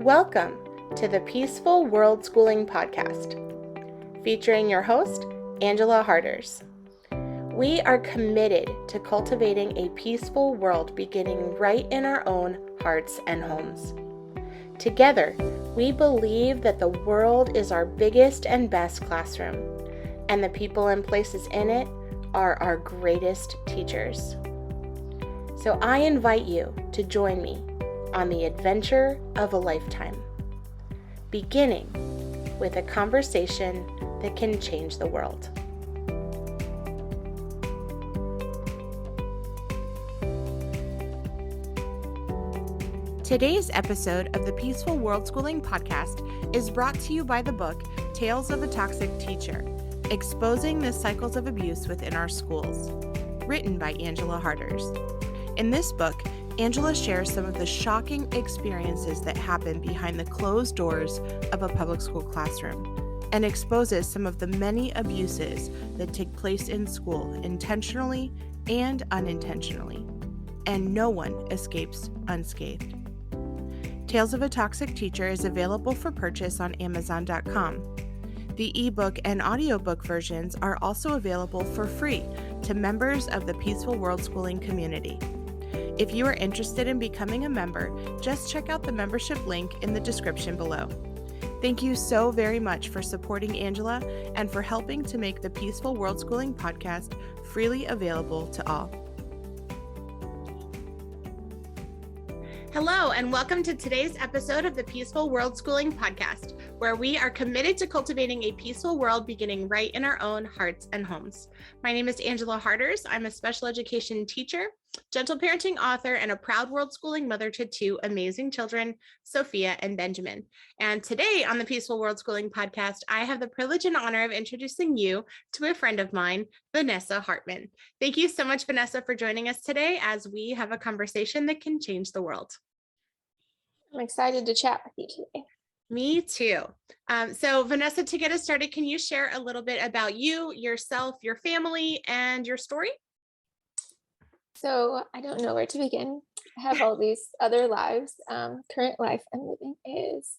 Welcome to the Peaceful World Schooling Podcast, featuring your host, Angela Harters. We are committed to cultivating a peaceful world beginning right in our own hearts and homes. Together, we believe that the world is our biggest and best classroom, and the people and places in it are our greatest teachers. So I invite you to join me on the adventure of a lifetime, beginning with a conversation that can change the world. Today's episode of the Peaceful World Schooling Podcast is brought to you by the book Tales of a Toxic Teacher: Exposing the Cycles of Abuse Within Our Schools, written by Angela Harters. In this book, Angela shares some of the shocking experiences that happen behind the closed doors of a public school classroom and exposes some of the many abuses that take place in school intentionally and unintentionally, and no one escapes unscathed. Tales of a Toxic Teacher is available for purchase on Amazon.com. The ebook and audiobook versions are also available for free to members of the Peaceful World Schooling community. If you are interested in becoming a member, just check out the membership link in the description below. Thank you so very much for supporting Angela and for helping to make the Peaceful World Schooling Podcast freely available to all. Hello, and welcome to today's episode of the Peaceful World Schooling Podcast, where we are committed to cultivating a peaceful world beginning right in our own hearts and homes. My name is Angela Harters. I'm a special education teacher, gentle parenting author, and a proud world schooling mother to two amazing children, Sophia and Benjamin. And today on the Peaceful World Schooling Podcast, I have the privilege and honor of introducing you to a friend of mine, Vanessa Hartmann. Thank you so much, Vanessa, for joining us today as we have a conversation that can change the world. I'm excited to chat with you today. Me too. So Vanessa, to get us started, can you share a little bit about you, yourself, your family, and your story? So I don't know where to begin. I have all these other lives. Current life I'm living is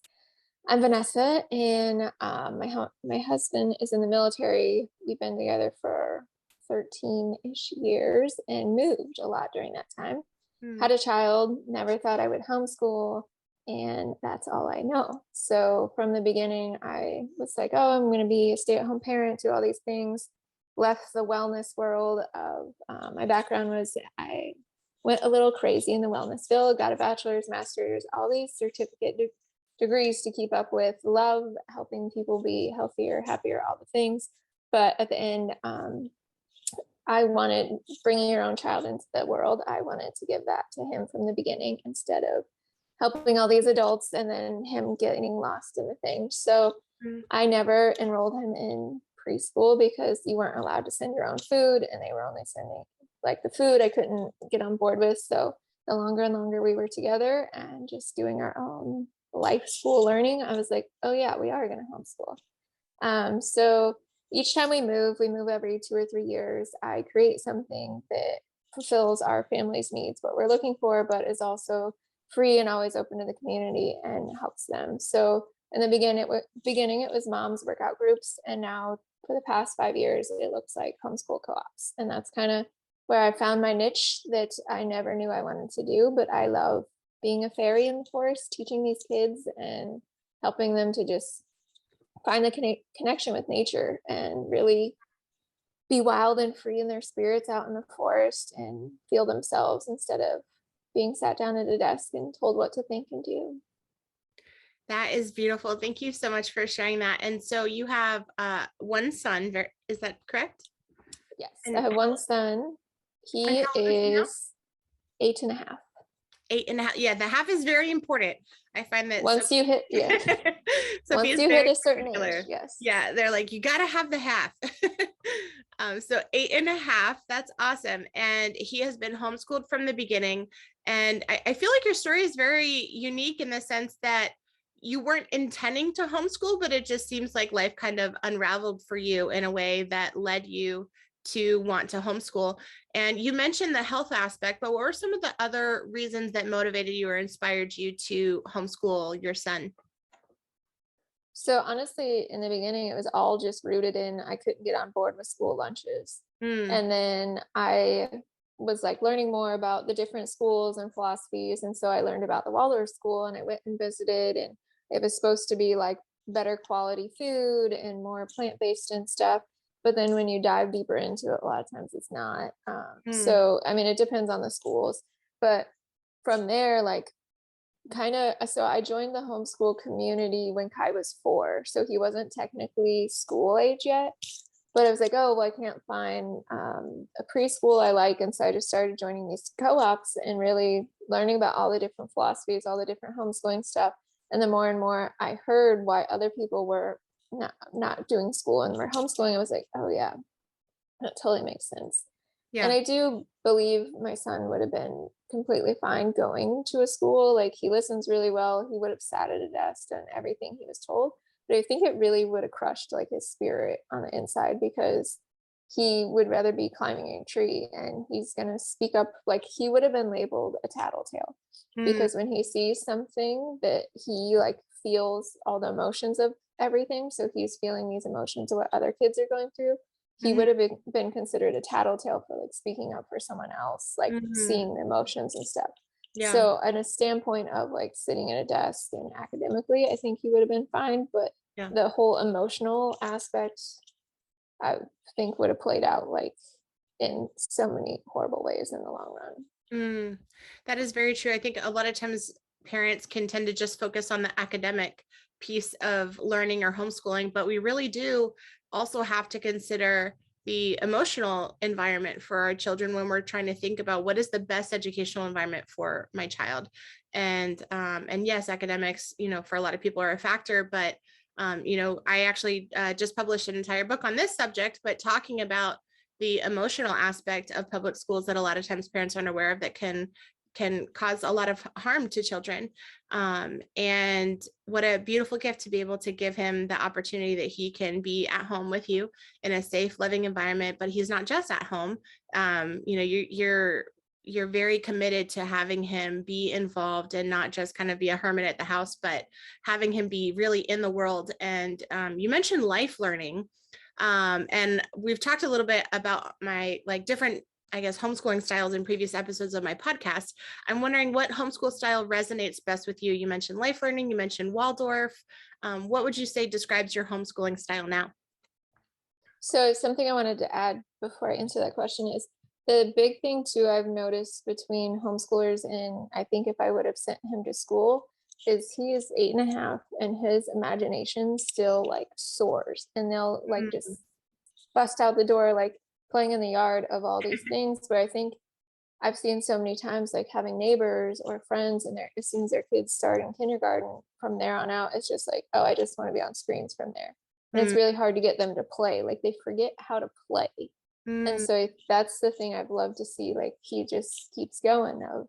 I'm Vanessa, and my husband is in the military. We've been together for 13-ish years and moved a lot during that time. Had a child, never thought I would homeschool, and that's all I know. So from the beginning, I was like, oh, I'm going to be a stay-at-home parent, do all these things. Left the wellness world of my background was I went a little crazy in the wellness field, got a bachelor's, master's, all these certificate degrees to keep up with love, helping people be healthier, happier, all the things. But at the end, I wanted bringing your own child into the world. I wanted to give that to him from the beginning instead of helping all these adults and then him getting lost in the thing. So I never enrolled him in preschool because you weren't allowed to send your own food, and they were only sending like the food I couldn't get on board with. So the longer and longer we were together and just doing our own life school learning, I was like, oh yeah, we are going to homeschool. So each time we move every 2 or 3 years. I create something that fulfills our family's needs, what we're looking for, but is also free and always open to the community and helps them. So in the beginning, it was moms workout groups, and now for the past 5 years, it looks like homeschool co-ops. And that's kind of where I found my niche that I never knew I wanted to do, but I love being a fairy in the forest, teaching these kids and helping them to just find the connection with nature and really be wild and free in their spirits out in the forest and feel themselves instead of being sat down at a desk and told what to think and do. That is beautiful. Thank you so much for sharing that. And so you have one son, is that correct? Yes, I have one son. He is 8.5. 8.5. Yeah, the half is very important. I find that once you hit a certain age, yes. Yeah, they're like, you got to have the half. So 8.5, that's awesome. And he has been homeschooled from the beginning. And I feel like your story is very unique in the sense that you weren't intending to homeschool, but it just seems like life kind of unraveled for you in a way that led you to want to homeschool. And you mentioned the health aspect, but what were some of the other reasons that motivated you or inspired you to homeschool your son? So honestly, in the beginning, it was all just rooted in I couldn't get on board with school lunches. Mm, And then I was like learning more about the different schools and philosophies. And so I learned about the Waldorf school and I went and visited, and it was supposed to be like better quality food and more plant-based and stuff. But then when you dive deeper into it, a lot of times it's not. mm, So, I mean, it depends on the schools. But from there, like kind of, so I joined the homeschool community when Kai was 4, so he wasn't technically school age yet, but I was like, oh well, I can't find a preschool I like, and so I just started joining these co-ops and really learning about all the different philosophies, all the different homeschooling stuff. And the more and more I heard why other people were not doing school and were homeschooling, I was like, oh yeah, that totally makes sense. And yeah. I do believe my son would have been completely fine going to a school. Like, he listens really well. He would have sat at a desk and everything he was told. But I think it really would have crushed like his spirit on the inside, because he would rather be climbing a tree, and he's going to speak up. Like, he would have been labeled a tattletale, Mm, because when he sees something that he like feels all the emotions of everything. So he's feeling these emotions of what other kids are going through. He mhm, would have been considered a tattletale for like speaking up for someone else, like mhm. seeing the emotions and stuff. Yeah. So, at a standpoint of like sitting at a desk and academically, I think he would have been fine. But Yeah. the whole emotional aspect, I think, would have played out like in so many horrible ways in the long run. Mm, that is very true. I think a lot of times parents can tend to just focus on the academic piece of learning or homeschooling, but we really do also have to consider the emotional environment for our children when we're trying to think about what is the best educational environment for my child. And yes, academics, for a lot of people are a factor, but I actually just published an entire book on this subject, but talking about the emotional aspect of public schools that a lot of times parents aren't aware of, that can cause a lot of harm to children. And what a beautiful gift to be able to give him the opportunity that he can be at home with you in a safe, loving environment. But he's not just at home. You're very committed to having him be involved and not just kind of be a hermit at the house, but having him be really in the world. And you mentioned life learning. And we've talked a little bit about my like different, I guess, homeschooling styles in previous episodes of my podcast. I'm wondering what homeschool style resonates best with you. You mentioned life learning, you mentioned Waldorf. What would you say describes your homeschooling style now? So, something I wanted to add before I answer that question is the big thing too I've noticed between homeschoolers, and I think if I would have sent him to school, is he is 8.5 and his imagination still like soars, and they'll like Mm, just bust out the door like playing in the yard of all these things. Where I think I've seen so many times like having neighbors or friends, and as soon as their kids start in kindergarten, from there on out, it's just like, oh, I just want to be on screens from there. And it's mm, really hard to get them to play. Like, they forget how to play. And mm, so that's the thing I've loved to see. Like, he just keeps going of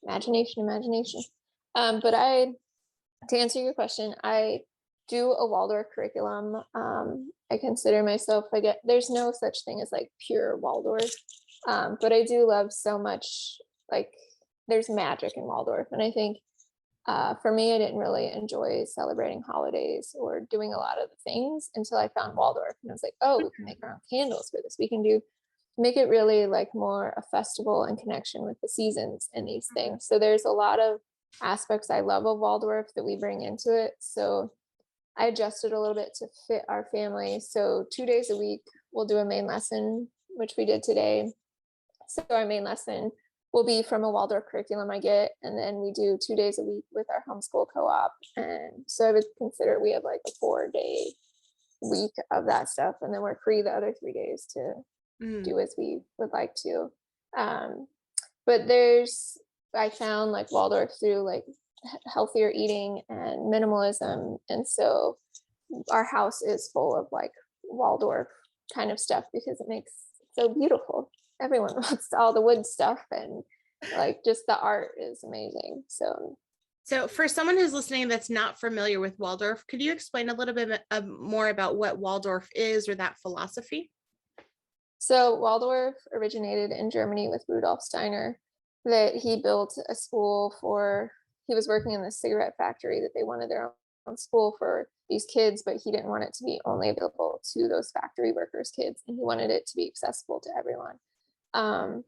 imagination, imagination. But to answer your question, I do a Waldorf curriculum. I consider myself, there's no such thing as like pure Waldorf. But I do love so much, like, there's magic in Waldorf. And I think for me, I didn't really enjoy celebrating holidays or doing a lot of the things until I found Waldorf. And I was like, oh, we can make our own candles for this. We can make it really like more a festival and connection with the seasons and these things. So there's a lot of aspects I love of Waldorf that we bring into it. So I adjusted a little bit to fit our family. So 2 days a week, we'll do a main lesson, which we did today. So our main lesson will be from a Waldorf curriculum I get, and then we do 2 days a week with our homeschool co-op. And so I would consider we have like a 4-day week of that stuff, and then we're free the other 3 days to mm, do as we would like to. Um, but I found like Waldorf through like healthier eating and minimalism, and so our house is full of like Waldorf kind of stuff because it makes it so beautiful. Everyone wants all the wood stuff, and like just the art is amazing. So So, for someone who's listening that's not familiar with Waldorf, could you explain a little bit more about what Waldorf is or that philosophy? So Waldorf originated in Germany with Rudolf Steiner, that he built a school for, he was working in the cigarette factory, that they wanted their own school for these kids, but he didn't want it to be only available to those factory workers' kids, and he wanted it to be accessible to everyone. Um,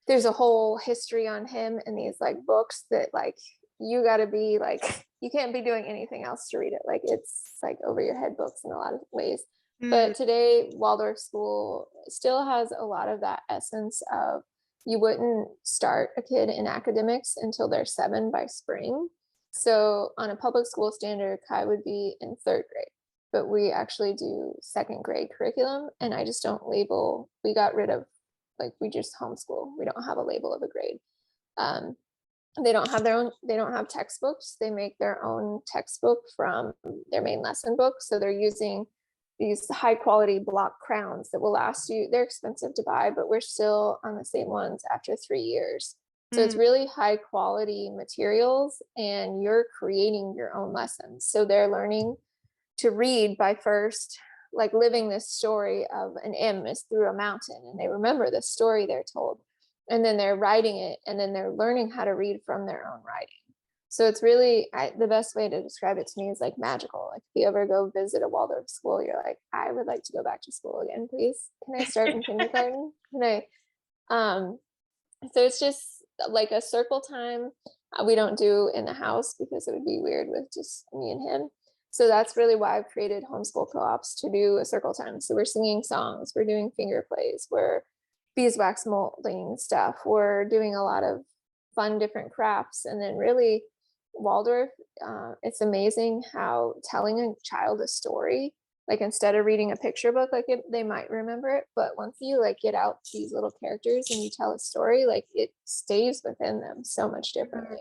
there's a whole history on him in these like books that like you got to be like, you can't be doing anything else to read it. Like it's like over your head books in a lot of ways. But today, Waldorf School still has a lot of that essence of, you wouldn't start a kid in academics until they're 7 by spring. So on a public school standard, Kai would be in 3rd grade, but we actually do 2nd grade curriculum. And I just don't label, we got rid of, like, we just homeschool. We don't have a label of a grade. They don't have their own, they don't have textbooks. They make their own textbook from their main lesson book. So they're using these high quality block crowns that will last you. They're expensive to buy, but we're still on the same ones after 3 years. So it's really high quality materials, and you're creating your own lessons. So they're learning to read by first like living this story of an M is through a mountain, and they remember the story they're told, and then they're writing it, and then they're learning how to read from their own writing. So it's really, the best way to describe it to me is like magical. Like if you ever go visit a Waldorf school, you're like, I would like to go back to school again, please. Can I start in kindergarten? Can I? So it's just like a circle time. We don't do in the house because it would be weird with just me and him. So that's really why I've created homeschool co-ops, to do a circle time. So we're singing songs, we're doing finger plays, we're beeswax molding stuff, we're doing a lot of fun different crafts. And then really Waldorf, it's amazing how telling a child a story, like instead of reading a picture book, like they might remember it, but once you like get out these little characters and you tell a story, like it stays within them so much differently.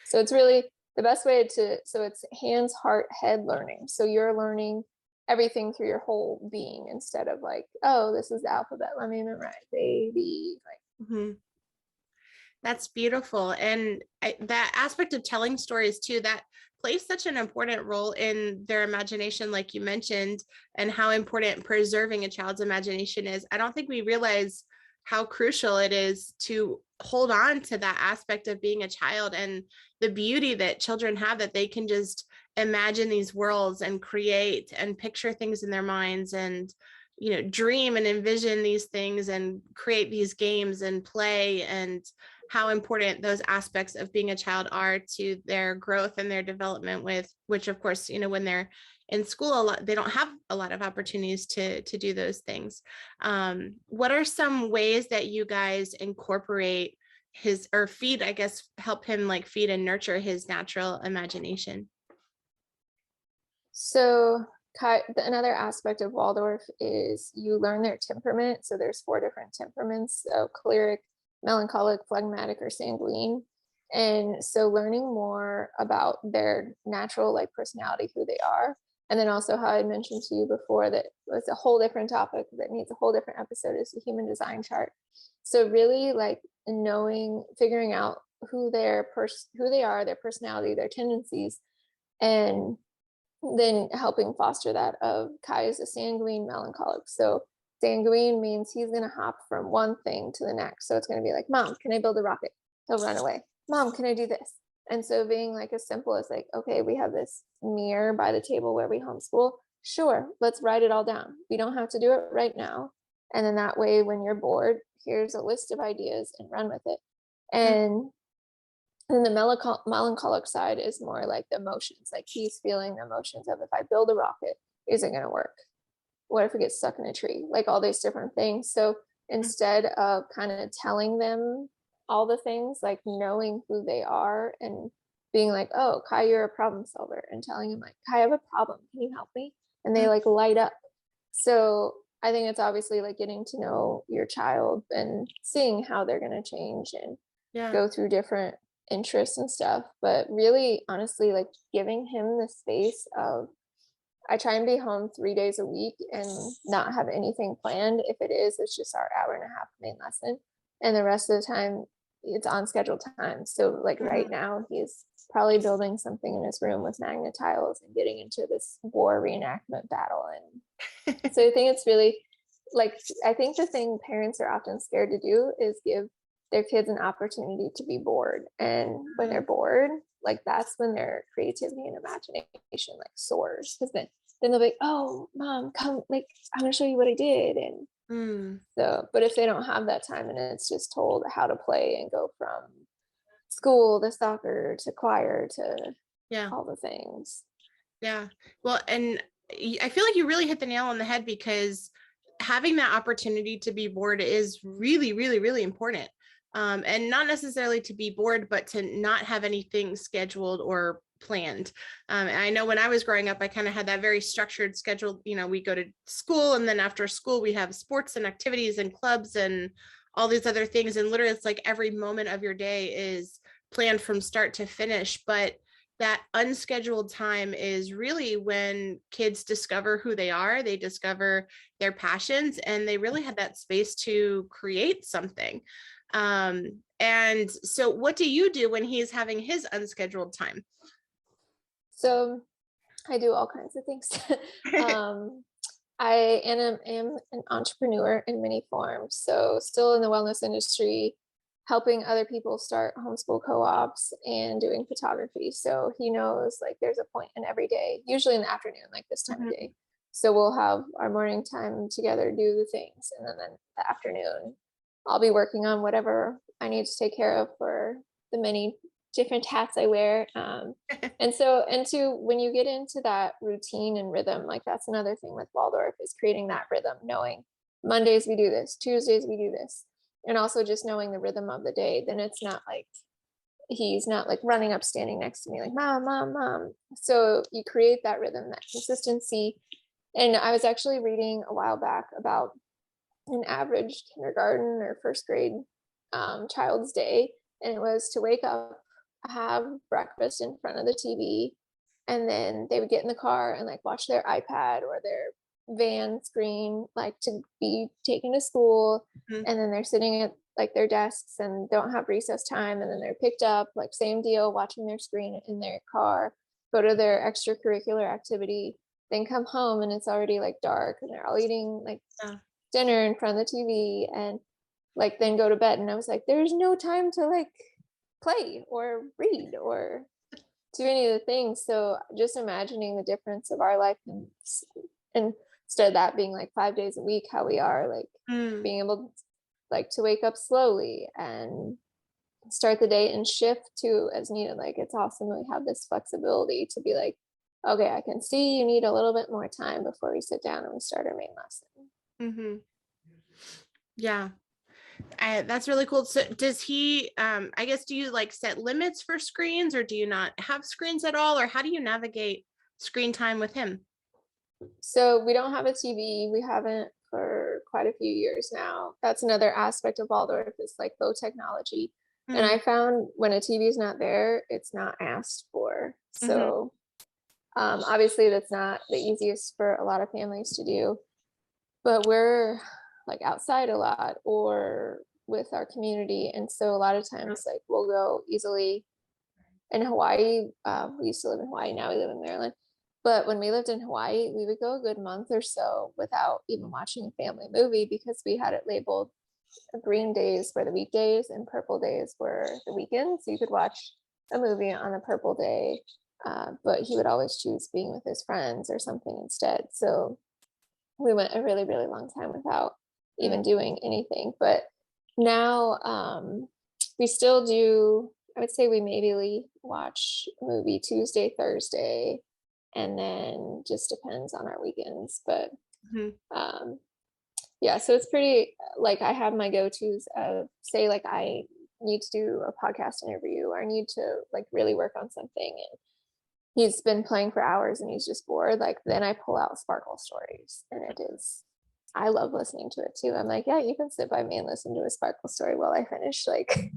So it's really the best way to, so it's hands, heart, head learning. So you're learning everything through your whole being, instead of like, oh, this is the alphabet, let me memorize A, B, like. That's beautiful. And that aspect of telling stories too, that plays such an important role in their imagination, like you mentioned, and how important preserving a child's imagination is. I don't think we realize how crucial it is to hold on to that aspect of being a child, and the beauty that children have, that they can just imagine these worlds and create and picture things in their minds, and dream and envision these things and create these games and play, and how important those aspects of being a child are to their growth and their development, with which of course, when they're in school, they don't have a lot of opportunities to do those things. What are some ways that you guys incorporate his, or feed, I guess, help him like feed and nurture his natural imagination? So another aspect of Waldorf is you learn their temperament. So there's 4 different temperaments: so choleric, melancholic, phlegmatic, or sanguine. And so learning more about their natural like personality, who they are. And then also, how I mentioned to you before, that was a whole different topic that needs a whole different episode, is the human design chart. So really like figuring out who they are, their personality, their tendencies, and then helping foster that. Of Kai is a sanguine melancholic. So sanguine means he's going to hop from one thing to the next. So it's going to be like, Mom, can I build a rocket? He'll run away. Mom, can I do this? And so being like as simple as like, okay, we have this mirror by the table where we homeschool. Sure, let's write it all down. We don't have to do it right now. And then that way, when you're bored, here's a list of ideas and run with it. And then the melancholic side is more like the emotions. Like he's feeling the emotions of, if I build a rocket, is it going to work? What if it gets stuck in a tree? Like all these different things. So instead of kind of telling them all the things, like knowing who they are and being like, oh, Kai, you're a problem solver, and telling him like, Kai, I have a problem, can you help me? And they like light up. So I think it's obviously like getting to know your child and seeing how they're going to change and go through different interests and stuff. But really, honestly, like giving him the space of, I try and be home 3 days a week and not have anything planned. If it is, it's just our hour and a half main lesson. And the rest of the time, it's on scheduled time. So like right now, he's probably building something in his room with magnet tiles and getting into this war reenactment battle. And so I think it's really like, I think the thing parents are often scared to do is give their kids an opportunity to be bored. And when they're bored, like that's when their creativity and imagination like soars. Because then they'll be like, oh, mom, come, like, I'm gonna show you what I did. And so, but if they don't have that time and it's just told how to play and go from school to soccer to choir to Yeah. all the things. Yeah. Well, and I feel like you really hit the nail on the head, because having that opportunity to be bored is really, really, really important. And not necessarily to be bored, but to not have anything scheduled or planned. And I know when I was growing up, I kind of had that very structured schedule. You know, we go to school, and then after school, we have sports and activities and clubs and all these other things. And literally, it's like every moment of your day is planned from start to finish. But that unscheduled time is really when kids discover who they are, they discover their passions, and they really have that space to create something. And so what do you do when he's having his unscheduled time? So I do all kinds of things. I am an entrepreneur in many forms. So still in the wellness industry, helping other people start homeschool co-ops and doing photography. So he knows like there's a point in every day, usually in the afternoon, like this time of day. So we'll have our morning time together, do the things. And then the afternoon, I'll be working on whatever I need to take care of for the many different hats I wear. When you get into that routine and rhythm, like that's another thing with Waldorf is creating that rhythm, knowing Mondays we do this, Tuesdays we do this, and also just knowing the rhythm of the day. Then it's not like he's not like running up, standing next to me like mom, mom, mom. So you create that rhythm, that consistency. And I was actually reading a while back about an average kindergarten or first grade child's day, and it was to wake up, have breakfast in front of the TV, and then they would get in the car and like watch their iPad or their van screen, like to be taken to school. And then they're sitting at like their desks and don't have recess time, and then they're picked up, like same deal, watching their screen in their car, go to their extracurricular activity, then come home and it's already like dark and they're all eating like dinner in front of the TV, and like then go to bed. And I was like, there's no time to like play or read or do any of the things. So just imagining the difference of our life, and instead of that being like 5 days a week, how we are like being able like to wake up slowly and start the day and shift to as needed. Like it's awesome that we have this flexibility to be like, okay, I can see you need a little bit more time before we sit down and we start our main lesson. Yeah. That's really cool. So does he, I guess, do you like set limits for screens, or do you not have screens at all? Or how do you navigate screen time with him? So we don't have a TV. We haven't for quite a few years now. That's another aspect of Waldorf is like low technology. And I found when a TV is not there, it's not asked for. So obviously that's not the easiest for a lot of families to do, but we're like outside a lot or with our community. And so a lot of times like we'll go easily in Hawaii. We used to live in Hawaii. Now we live in Maryland. But when we lived in Hawaii, we would go a good month or so without even watching a family movie because we had it labeled green days were the weekdays and purple days were the weekends. So you could watch a movie on a purple day, but he would always choose being with his friends or something instead. So we went a really, really long time without even doing anything. But now we still do, I would say we maybe watch a movie Tuesday, Thursday, and then just depends on our weekends. But yeah, so it's pretty like I have my go-tos of say like I need to do a podcast interview or I need to like really work on something and he's been playing for hours and he's just bored. Like then I pull out Sparkle Stories and it is, I love listening to it too. I'm like, yeah, you can sit by me and listen to a Sparkle Story while I finish. Like,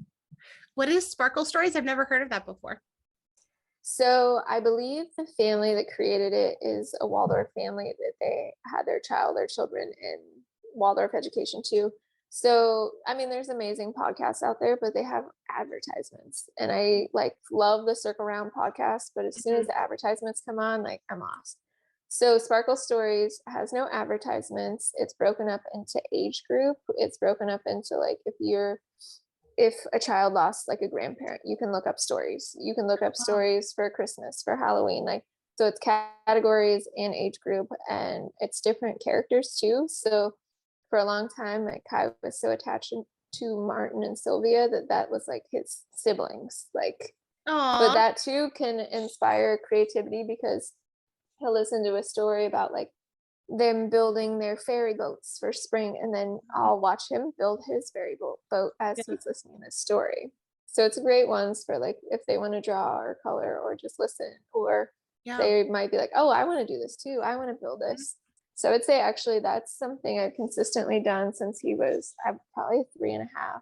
what is Sparkle Stories? I've never heard of that before. So I believe the family that created it is a Waldorf family that they had their children in Waldorf education too. So, I mean, there's amazing podcasts out there, but they have advertisements. And I like love the Circle Round podcast, but as soon as the advertisements come on, like I'm lost. So Sparkle Stories has no advertisements. It's broken up into age group. It's broken up into like if a child lost like a grandparent, you can look up stories. You can look up Wow. stories for Christmas, for Halloween. Like, so it's categories and age group, and it's different characters too. So for a long time, like Kai was so attached to Martin and Sylvia that was like his siblings. Like, but Aw. that too can inspire creativity because he'll listen to a story about like them building their ferry boats for spring, and then I'll watch him build his ferry boat as Yeah. he's listening to the story. So it's great ones for like if they want to draw or color or just listen, or Yeah. they might be like, oh, I want to do this too, I want to build Mhm. this. So I'd say actually that's something I've consistently done since he was probably 3.5.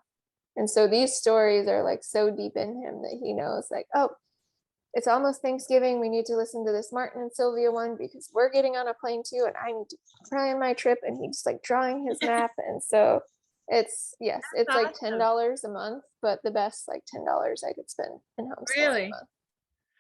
And so these stories are like so deep in him that he knows like, oh, it's almost Thanksgiving. We need to listen to this Martin and Sylvia one because we're getting on a plane too, and I need to plan my trip. And he's like drawing his map, and so it's like Awesome. $10 a month, but the best like $10 I could spend in homeschooling a Really? month.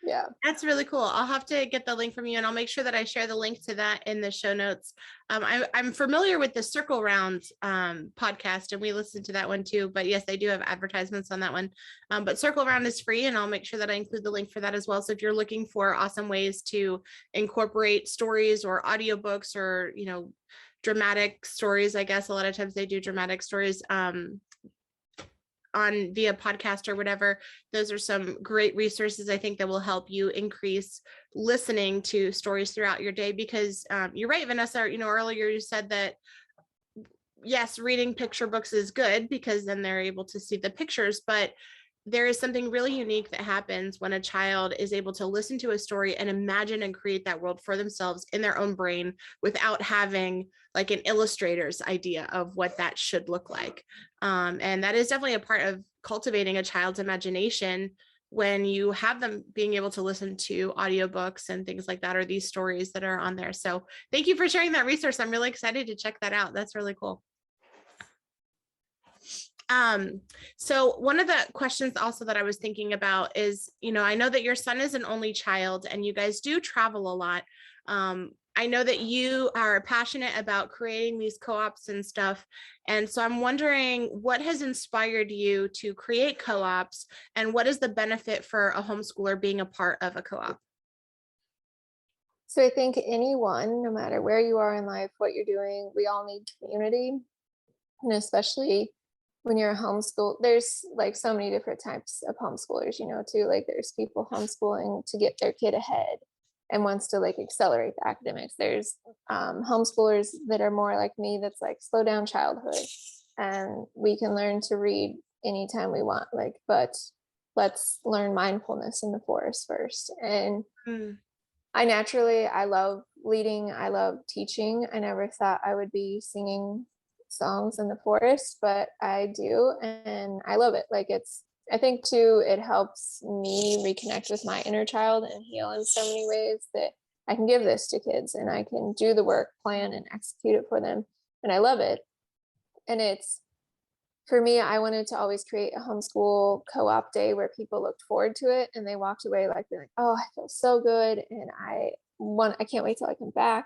Yeah. That's really cool. I'll have to get the link from you, and I'll make sure that I share the link to that in the show notes. I'm familiar with the Circle Round podcast, and we listened to that one too. But yes, they do have advertisements on that one. But Circle Round is free, and I'll make sure that I include the link for that as well. So if you're looking for awesome ways to incorporate stories or audiobooks or dramatic stories, I guess a lot of times they do dramatic stories. On via podcast or whatever, those are some great resources I think that will help you increase listening to stories throughout your day, because you're right, Vanessa, earlier you said that yes, reading picture books is good because then they're able to see the pictures, but there is something really unique that happens when a child is able to listen to a story and imagine and create that world for themselves in their own brain without having like an illustrator's idea of what that should look like. And that is definitely a part of cultivating a child's imagination when you have them being able to listen to audiobooks and things like that, or these stories that are on there. So thank you for sharing that resource. I'm really excited to check that out. That's really cool. So one of the questions also that I was thinking about is, I know that your son is an only child and you guys do travel a lot. I know that you are passionate about creating these co-ops and stuff. And so I'm wondering what has inspired you to create co-ops, and what is the benefit for a homeschooler being a part of a co-op? So I think anyone, no matter where you are in life, what you're doing, we all need community. And especially when you're a homeschool, there's like so many different types of homeschoolers, too. Like there's people homeschooling to get their kid ahead and wants to like accelerate the academics. There's homeschoolers that are more like me, that's like slow down childhood, and we can learn to read anytime we want. Like, but let's learn mindfulness in the forest first. And I love leading. I love teaching. I never thought I would be singing songs in the forest, but I do. And I love it. Like I think too, it helps me reconnect with my inner child and heal in so many ways that I can give this to kids and I can do the work, plan and execute it for them. And I love it. And for me, I wanted to always create a homeschool co-op day where people looked forward to it and they walked away like, they're like, oh, I feel so good. And I can't wait till I come back.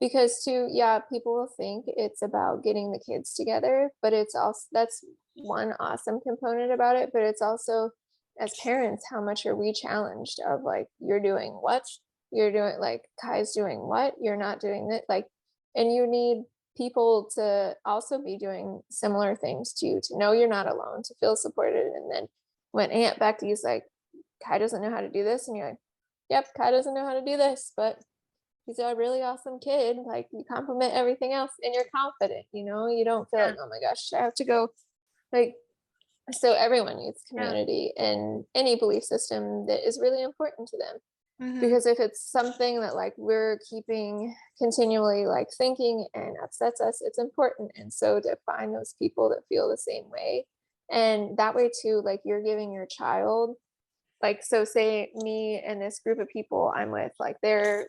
Because too, yeah, people will think it's about getting the kids together, but it's also, that's one awesome component about it. But it's also, as parents, how much are we challenged of like, you're doing what? You're doing like Kai's doing what? You're not doing that. Like, and you need people to also be doing similar things to you, to know you're not alone, to feel supported. And then when Aunt Becky's like, Kai doesn't know how to do this, and you're like, yep, Kai doesn't know how to do this, but he's a really awesome kid. Like, you compliment everything else and you're confident, you don't feel like, oh my gosh, I have to go. Like, so everyone needs community and any belief system that is really important to them. Because if it's something that like we're keeping continually like thinking and upsets us, it's important. And so to find those people that feel the same way, and that way too, like you're giving your child, like, so say me and this group of people I'm with, like they're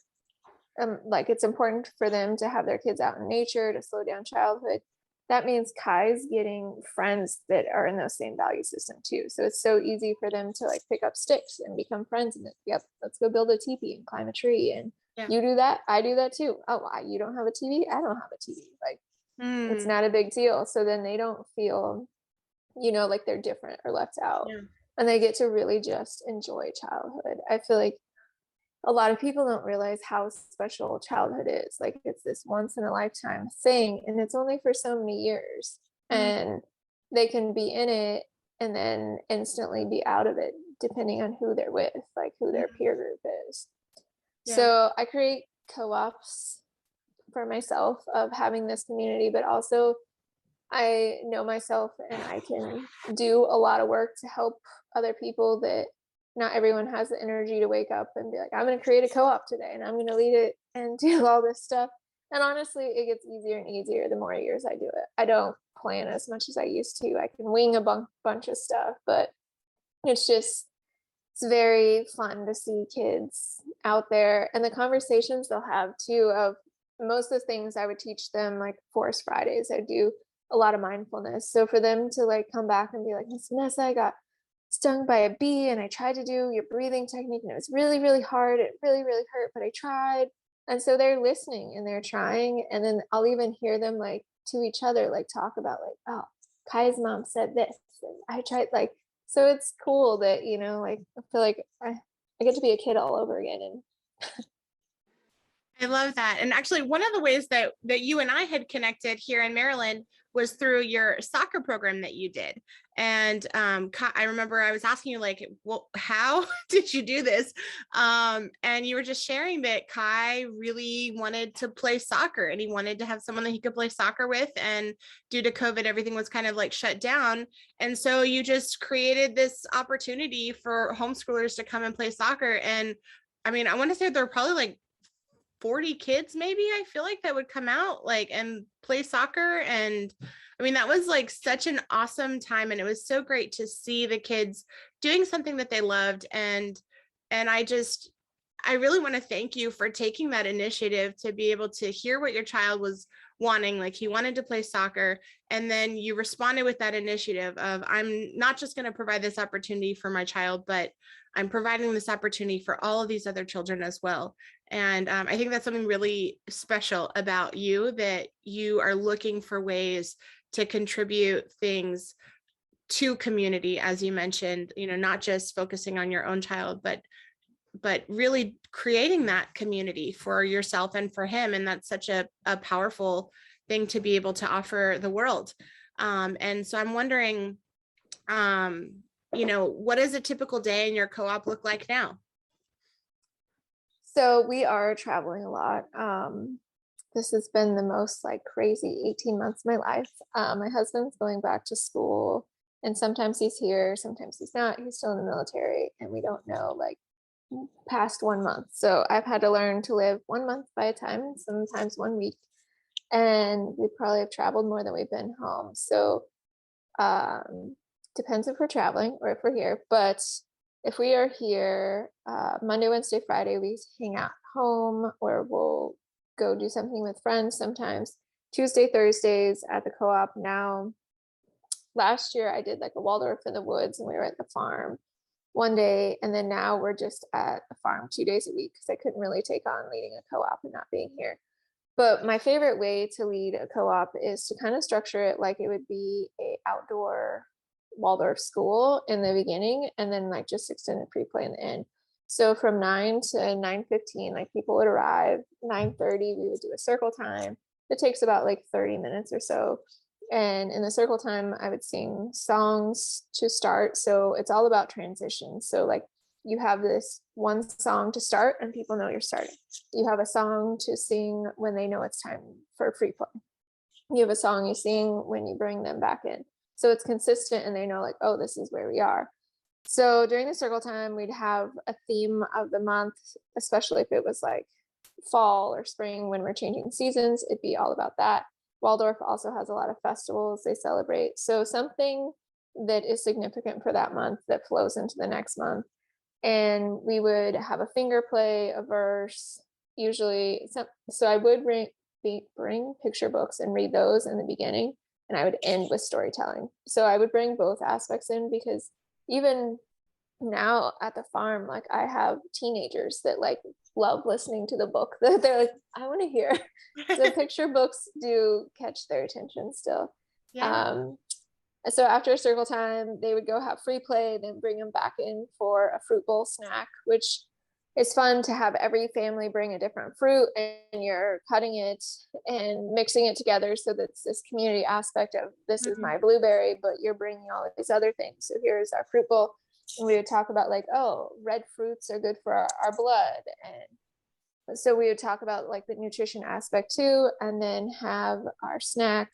like it's important for them to have their kids out in nature, to slow down childhood. that means Kai's getting friends that are in those same value system too. So it's so easy for them to like pick up sticks and become friends. And yep, let's go build a teepee and climb a tree. And you do that, I do that too. Oh, you don't have a TV? I don't have a TV. Like it's not a big deal. So then they don't feel, like they're different or left out. Yeah. And they get to really just enjoy childhood. I feel like a lot of people don't realize how special childhood is. Like it's this once in a lifetime thing, and it's only for so many years. And they can be in it and then instantly be out of it, depending on who they're with, like who their peer group is. So I create co-ops for myself of having this community, but also I know myself and I can do a lot of work to help other people that not everyone has the energy to wake up and be like, I'm going to create a co-op today and I'm going to lead it and do all this stuff. And honestly, it gets easier and easier the more years I do it. I don't plan as much as I used to. I can wing a bunch of stuff, but it's very fun to see kids out there and the conversations they'll have too. Of most of the things I would teach them, like Forest Fridays, I do a lot of mindfulness. So for them to like come back and be like, Miss Vanessa, I got stung by a bee and I tried to do your breathing technique and it was really, really hard. It really, really hurt, but I tried. And so they're listening and they're trying. And then I'll even hear them like to each other, like talk about like, oh, Kai's mom said this. And I tried like, so it's cool that, like I feel like I get to be a kid all over again. And I love that. And actually, one of the ways that you and I had connected here in Maryland was through your soccer program that you did. And I remember I was asking you like, well, how did you do this? And you were just sharing that Kai really wanted to play soccer and he wanted to have someone that he could play soccer with. And due to COVID, everything was kind of like shut down. And so you just created this opportunity for homeschoolers to come and play soccer. And I mean, I want to say there were probably like 40 kids, maybe, I feel like, that would come out like and play soccer. And I mean, that was like such an awesome time. And it was so great to see the kids doing something that they loved. And I really want to thank you for taking that initiative to be able to hear what your child was wanting. Like he wanted to play soccer. And then you responded with that initiative of, I'm not just going to provide this opportunity for my child, but I'm providing this opportunity for all of these other children as well. And I think that's something really special about you, that you are looking for ways to contribute things to community, as you mentioned, not just focusing on your own child, but really creating that community for yourself and for him. And that's such a powerful thing to be able to offer the world. And so I'm wondering, what does a typical day in your co-op look like now? So we are traveling a lot. This has been the most like crazy 18 months of my life. My husband's going back to school and sometimes he's here, sometimes he's not. He's still in the military and we don't know like past 1 month. So I've had to learn to live 1 month by a time, sometimes 1 week. And we probably have traveled more than we've been home. So depends if we're traveling or if we're here. But if we are here, Monday, Wednesday, Friday, we hang out home or we'll go do something with friends sometimes. Tuesday, Thursdays at the co-op. Now, last year I did like a Waldorf in the woods and we were at the farm one day. And then now we're just at the farm 2 days a week because I couldn't really take on leading a co-op and not being here. But my favorite way to lead a co-op is to kind of structure it like it would be a outdoor Waldorf school in the beginning and then like just extended pre-play in the end. So from 9 to 9:15, like people would arrive. 9:30, we would do a circle time. It takes about like 30 minutes or so. And in the circle time, I would sing songs to start. So it's all about transition. So like you have this one song to start and people know you're starting. You have a song to sing when they know it's time for free play. You have a song you sing when you bring them back in. So it's consistent and they know like, oh, this is where we are. So during the circle time, we'd have a theme of the month, especially if it was like fall or spring when we're changing seasons, it'd be all about that. Waldorf also has a lot of festivals they celebrate. So something that is significant for that month that flows into the next month. And we would have a finger play, a verse, usually. So I would bring picture books and read those in the beginning. and I would end with storytelling. So I would bring both aspects in, because even now at the farm, like I have teenagers that like love listening to the book. They're like, I want to hear. So picture books do catch their attention still. Yeah. So after circle time, they would go have free play, then bring them back in for a fruit bowl snack, which is fun to have every family bring a different fruit, and you're cutting it and mixing it together. So that's this community aspect of, this is my blueberry, but you're bringing all of these other things. So here's our fruit bowl. And we would talk about like, oh, red fruits are good for our blood. And so we would talk about like the nutrition aspect too, and then have our snack.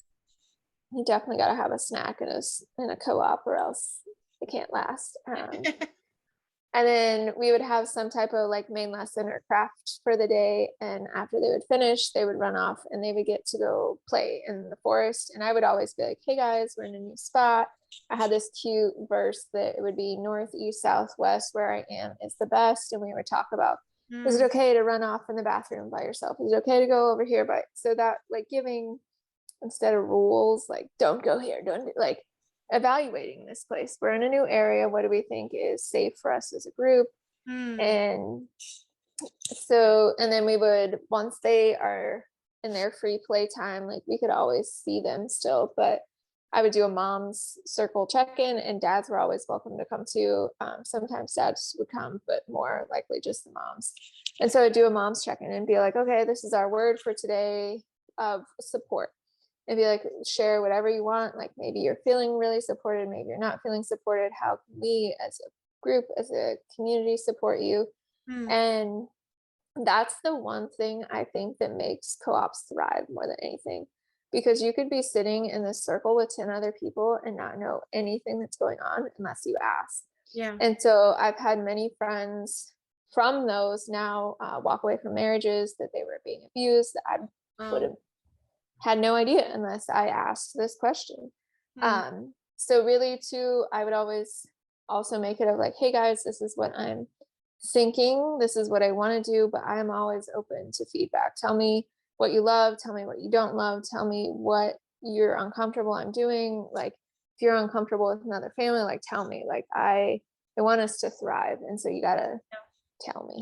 You definitely got to have a snack in a co-op, or else it can't last. And then we would have some type of like main lesson or craft for the day. And after they would finish, they would run off and they would get to go play in the forest. And I would always be like, hey guys, we're in a new spot. I had this cute verse that it would be north, east, south, west, where I am is the best. And we would talk about, is it okay to run off in the bathroom by yourself? Is it okay to go over here? But so that like giving, instead of rules, like don't go here, don't, like evaluating this place. We're in a new area. What do we think is safe for us as a group? And so, and then we would, once they are in their free play time, like we could always see them still, but I would do a mom's circle check-in, and dads were always welcome to come too. Sometimes dads would come, but more likely just the moms. And so I'd do a mom's check-in and be like, okay, this is our word for today of support. And be like, share whatever you want. Like maybe you're feeling really supported, maybe you're not feeling supported. How can we as a group, as a community, support you? And that's the one thing I think that makes co-ops thrive more than anything, because you could be sitting in this circle with 10 other people and not know anything that's going on unless you ask. Yeah. And so I've had many friends from those now walk away from marriages that they were being abused, that I would have had no idea unless I asked this question. So really too, I would always also make it of like, hey guys, this is what I'm thinking, this is what I want to do, but I'm always open to feedback. Tell me what you love, tell me what you don't love, tell me what you're uncomfortable I'm doing. Like if you're uncomfortable with another family, like tell me. Like I want us to thrive, and so you gotta tell me.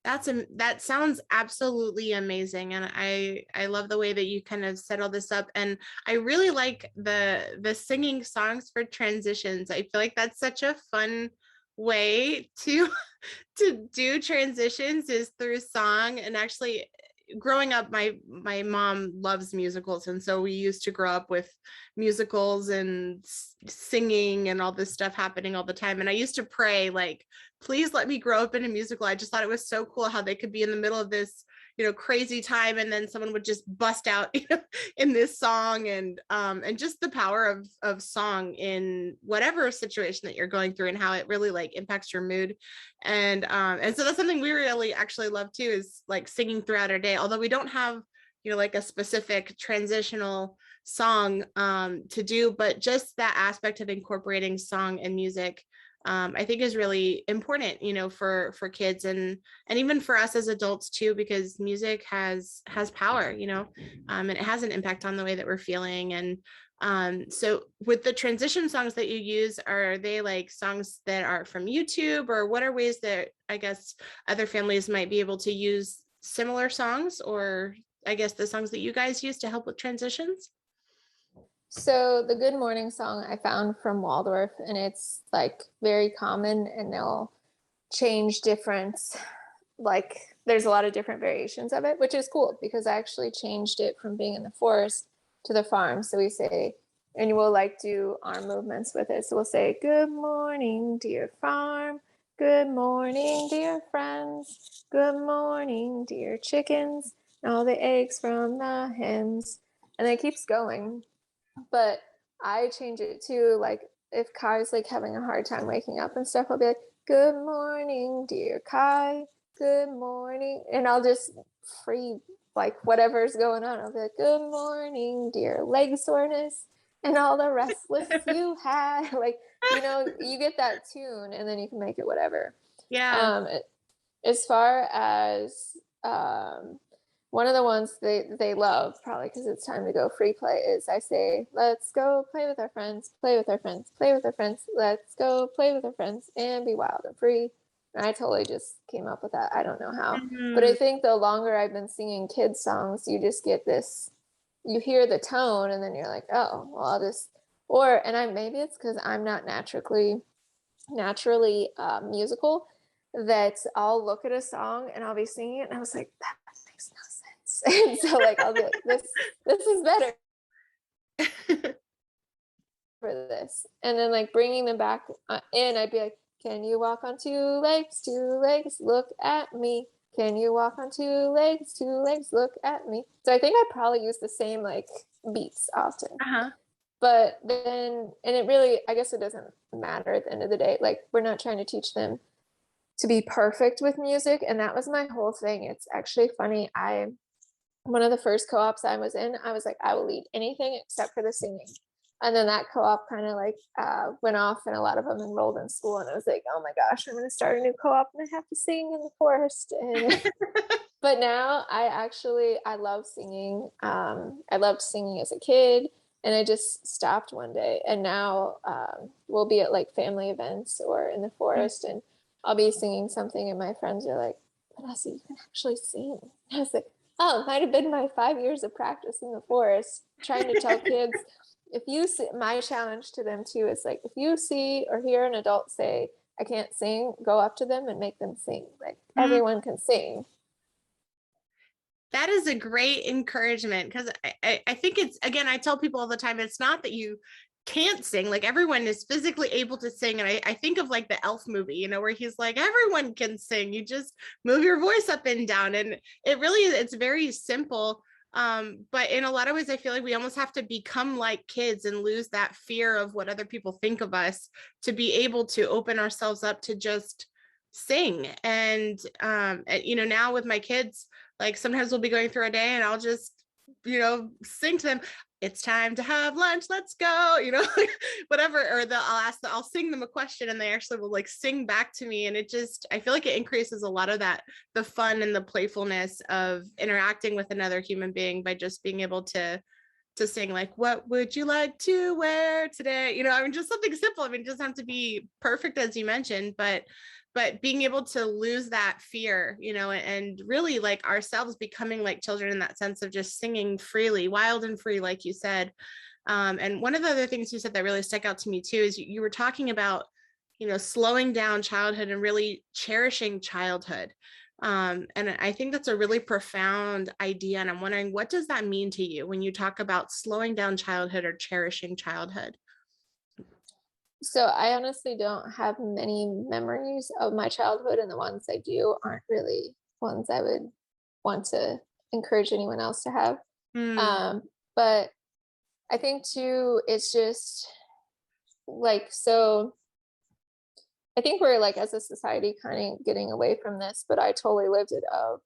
That sounds absolutely amazing. And I love the way that you kind of set all this up. And I really like the singing songs for transitions. I feel like that's such a fun way to do transitions, is through song. And actually growing up, my mom loves musicals, and so we used to grow up with musicals and singing and all this stuff happening all the time. And I used to pray, like, please let me grow up in a musical. I just thought it was so cool how they could be in the middle of this, crazy time, and then someone would just bust out in this song, and just the power of song in whatever situation that you're going through, and how it really like impacts your mood. And so that's something we really actually love too, is like singing throughout our day, although we don't have like a specific transitional song to do, but just that aspect of incorporating song and music I think is really important, for kids and even for us as adults too, because music has power, and it has an impact on the way that we're feeling. And so with the transition songs that you use, are they like songs that are from YouTube, or what are ways that I guess other families might be able to use similar songs, or I guess the songs that you guys use to help with transitions? So the Good Morning song I found from Waldorf, and it's like very common, and they'll change different, like there's a lot of different variations of it, which is cool because I actually changed it from being in the forest to the farm. So we say, and we'll like do arm movements with it. So we'll say, good morning, dear farm. Good morning, dear friends. Good morning, dear chickens. And all the eggs from the hens. And it keeps going. But I change it to like, if Kai's like having a hard time waking up and stuff, I'll be like, good morning, dear Kai. Good morning. And I'll just free like whatever's going on. I'll be like, good morning, dear leg soreness and all the restless you had. Like, you get that tune and then you can make it whatever. Yeah. As far as one of the ones they love, probably because it's time to go free play, is I say, let's go play with our friends, play with our friends, play with our friends, let's go play with our friends and be wild and free. And I totally just came up with that. I don't know how. But I think the longer I've been singing kids songs, you just get this, you hear the tone and then you're like, oh, well, I'll just, maybe it's because I'm not naturally musical, that I'll look at a song and I'll be singing it and I was like, that makes no sense. And so like I'll be like, this is better for this. And then like bringing them back in, I'd be like, can you walk on two legs, look at me. Can you walk on two legs, look at me. So I think I probably use the same like beats often. But then, and it really, I guess it doesn't matter at the end of the day. Like, we're not trying to teach them to be perfect with music. And that was my whole thing. It's actually funny. One of the first co-ops I was in, I was like, I will lead anything except for the singing. And then that co-op kind of like went off and a lot of them enrolled in school. And I was like, oh my gosh, I'm going to start a new co-op and I have to sing in the forest. And but now I love singing. I loved singing as a kid. And I just stopped one day. And now we'll be at like family events or in the forest and I'll be singing something and my friends are like, Vanessa, you can actually sing. And I was like, oh, it might have been my 5 years of practice in the forest trying to tell kids, if you see, my challenge to them too is like, if you see or hear an adult say, I can't sing, go up to them and make them sing. Like everyone can sing. That is a great encouragement because I think it's, again, I tell people all the time, it's not that you can't sing, like everyone is physically able to sing. And I think of like the Elf movie, you know, where he's like, everyone can sing, you just move your voice up and down. And it really is, it's very simple. But in a lot of ways, I feel like we almost have to become like kids and lose that fear of what other people think of us to be able to open ourselves up to just sing. And you know, now with my kids, like sometimes we'll be going through a day and I'll just, you know, sing to them, it's time to have lunch, let's go, you know, whatever. Or I'll sing them a question and they actually will like sing back to me. And it just, I feel like it increases a lot of that, the fun and the playfulness of interacting with another human being by just being able to sing, like, what would you like to wear today? You know, I mean, just something simple. I mean, it doesn't have to be perfect, as you mentioned, but being able to lose that fear, you know, and really like ourselves becoming like children in that sense of just singing freely, wild and free, like you said. And one of the other things you said that really stuck out to me too, is you were talking about, you know, slowing down childhood and really cherishing childhood. And I think that's a really profound idea. And I'm wondering, what does that mean to you when you talk about slowing down childhood or cherishing childhood? So I honestly don't have many memories of my childhood, and the ones I do aren't really ones I would want to encourage anyone else to have. But I think too, it's just like, so I think we're like as a society kind of getting away from this, but I totally lived it of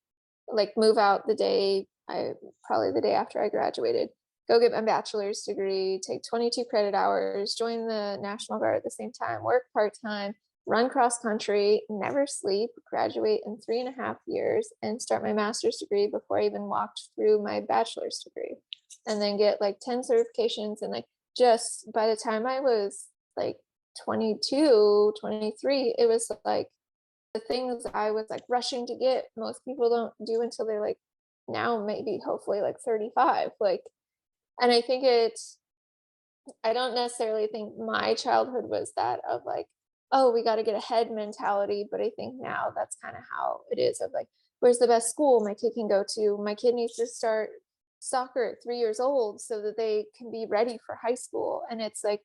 like move out probably the day after I graduated, go get my bachelor's degree, take 22 credit hours, join the National Guard at the same time, work part-time, run cross country, never sleep, graduate in 3.5 years, and start my master's degree before I even walked through my bachelor's degree. And then get like 10 certifications. And like just by the time I was like 22, 23, it was like the things I was like rushing to get, most people don't do until they're like now maybe hopefully like 35. Like, and I think I don't necessarily think my childhood was that of like, oh, we got to get ahead mentality. But I think now that's kind of how it is of like, where's the best school my kid can go to? My kid needs to start soccer at 3 years old so that they can be ready for high school. And it's like,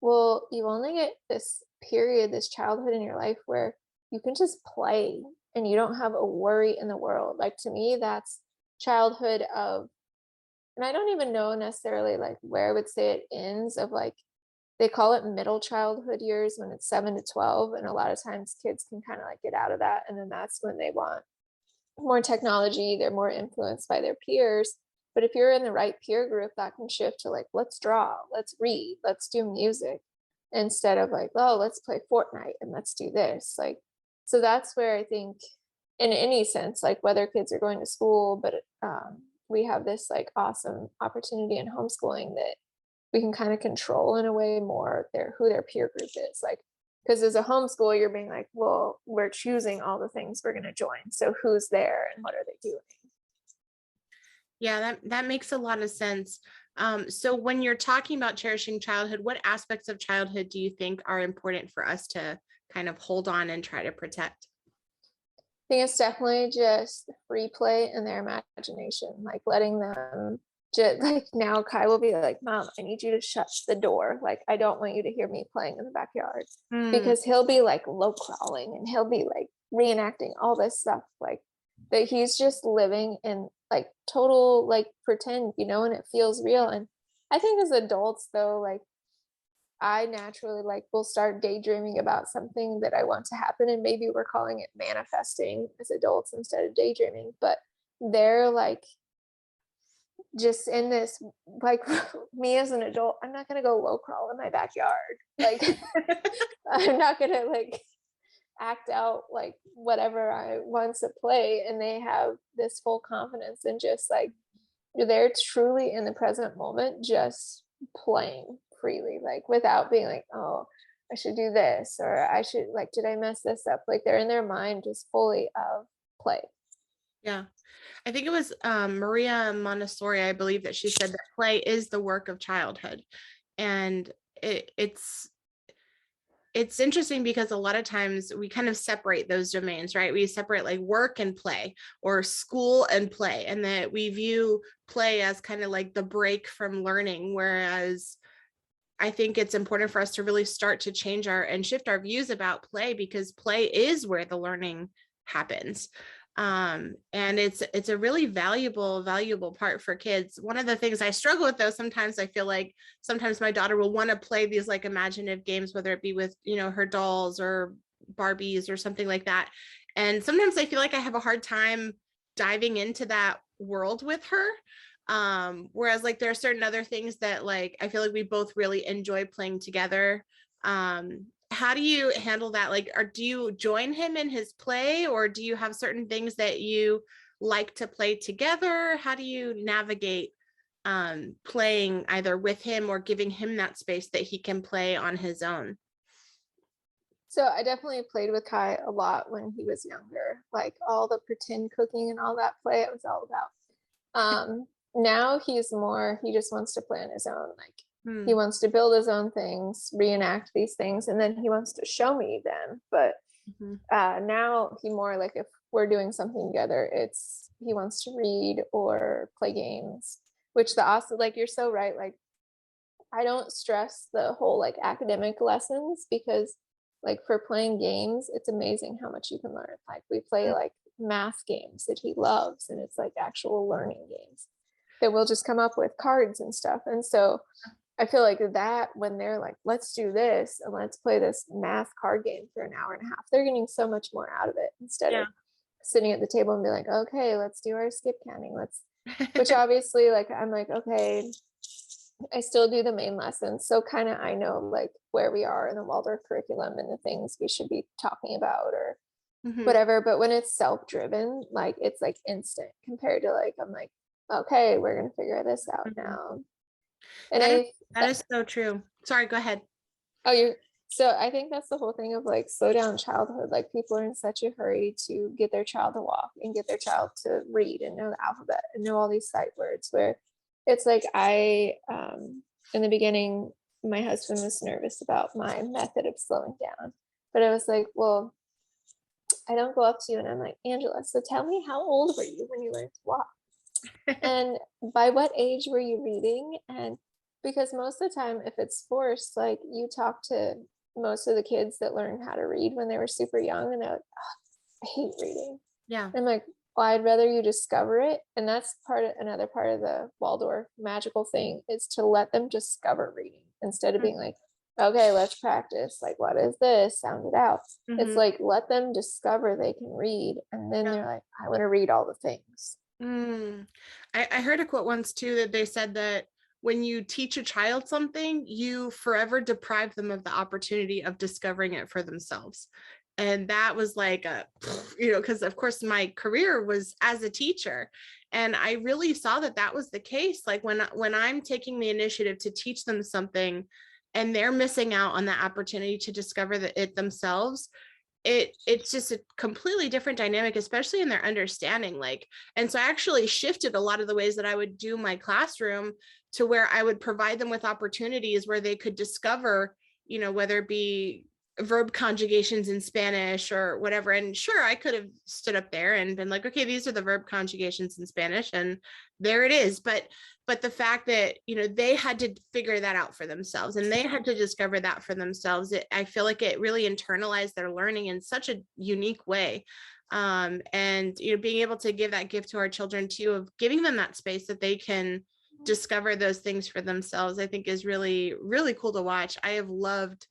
well, you only get this period, this childhood in your life where you can just play and you don't have a worry in the world. Like to me, that's childhood of, and I don't even know necessarily like where I would say it ends of like, they call it middle childhood years when it's 7 to 12. And a lot of times kids can kind of like get out of that. And then that's when they want more technology. They're more influenced by their peers. But if you're in the right peer group, that can shift to like, let's draw, let's read, let's do music, instead of like, oh, let's play Fortnite and let's do this. Like, so that's where I think in any sense, like whether kids are going to school, but we have this like awesome opportunity in homeschooling that we can kind of control in a way more who their peer group is. Like, because as a homeschool, you're being like, well, we're choosing all the things we're going to join. So who's there and what are they doing? Yeah, that makes a lot of sense. So when you're talking about cherishing childhood, what aspects of childhood do you think are important for us to kind of hold on and try to protect? I think it's definitely just free play in their imagination, like letting them just like now Kai will be like, Mom, I need you to shut the door. Like, I don't want you to hear me playing in the backyard because he'll be like low crawling and he'll be like reenacting all this stuff, like that he's just living in like total like pretend, and it feels real. And I think as adults though, like I naturally like will start daydreaming about something that I want to happen, and maybe we're calling it manifesting as adults instead of daydreaming, but they're like just in this like me as an adult, I'm not gonna go low crawl in my backyard. Like I'm not gonna like act out like whatever I want to play. And they have this full confidence and just like they're truly in the present moment, just playing freely, like without being like, oh, I should do this or I should like, did I mess this up? Like they're in their mind just fully of play. Yeah. I think it was Maria Montessori, I believe, that she said that play is the work of childhood. And it's interesting because a lot of times we kind of separate those domains, right? We separate like work and play or school and play, and that we view play as kind of like the break from learning. Whereas I think it's important for us to really start to change and shift our views about play, because play is where the learning happens. And it's a really valuable part for kids. One of the things I struggle with though, sometimes I feel like sometimes my daughter will want to play these like imaginative games, whether it be with, her dolls or Barbies or something like that. And sometimes I feel like I have a hard time diving into that world with her. Whereas like there are certain other things that like I feel like we both really enjoy playing together. How do you handle that? Like, do you join him in his play, or do you have certain things that you like to play together? How do you navigate playing either with him or giving him that space that he can play on his own? So I definitely played with Kai a lot when he was younger, like all the pretend cooking and all that play it was all about. Now he just wants to play on his own. Like he wants to build his own things, reenact these things, and then he wants to show me them. But now he more like if we're doing something together, he wants to read or play games, which like you're so right. Like I don't stress the whole like academic lessons because like for playing games, it's amazing how much you can learn. Like we play like math games that he loves, and it's like actual learning games that we'll just come up with cards and stuff. And so I feel like that when they're like, let's do this and let's play this math card game for an hour and a half, they're getting so much more out of it instead of sitting at the table and be like, okay, let's do our skip counting. Which obviously like, I'm like, okay, I still do the main lessons. So kind of, I know like where we are in the Waldorf curriculum and the things we should be talking about or whatever. But when it's self-driven, like it's like instant compared to like, I'm like, okay, we're going to figure this out now. And that is so true. Sorry, go ahead. So I think that's the whole thing of like slow down childhood. Like people are in such a hurry to get their child to walk and get their child to read and know the alphabet and know all these sight words, where it's like in the beginning, my husband was nervous about my method of slowing down, but I was like, well, I don't go up to you and I'm like, Angela, so tell me, how old were you when you learned to walk? And by what age were you reading? And because most of the time, if it's forced, like you talk to most of the kids that learn how to read when they were super young and they're like, oh, I hate reading. Yeah. I'm like, well, I'd rather you discover it. And that's another part of the Waldorf magical thing is to let them discover reading instead of being like, okay, let's practice. Like, what is this? Sound it out. It's like, let them discover they can read. And then they're like, I want to read all the things. I heard a quote once too, that they said that when you teach a child something, you forever deprive them of the opportunity of discovering it for themselves. And that was like because of course my career was as a teacher. And I really saw that that was the case. Like when I'm taking the initiative to teach them something and they're missing out on the opportunity to discover it themselves, it's just a completely different dynamic, especially in their understanding. Like, and so I actually shifted a lot of the ways that I would do my classroom to where I would provide them with opportunities where they could discover, whether it be verb conjugations in Spanish or whatever. And sure, I could have stood up there and been like, okay, these are the verb conjugations in Spanish, and there it is. But the fact that, they had to figure that out for themselves and they had to discover that for themselves, I feel like it really internalized their learning in such a unique way. And, being able to give that gift to our children too, of giving them that space that they can discover those things for themselves, I think is really, really cool to watch. I have loved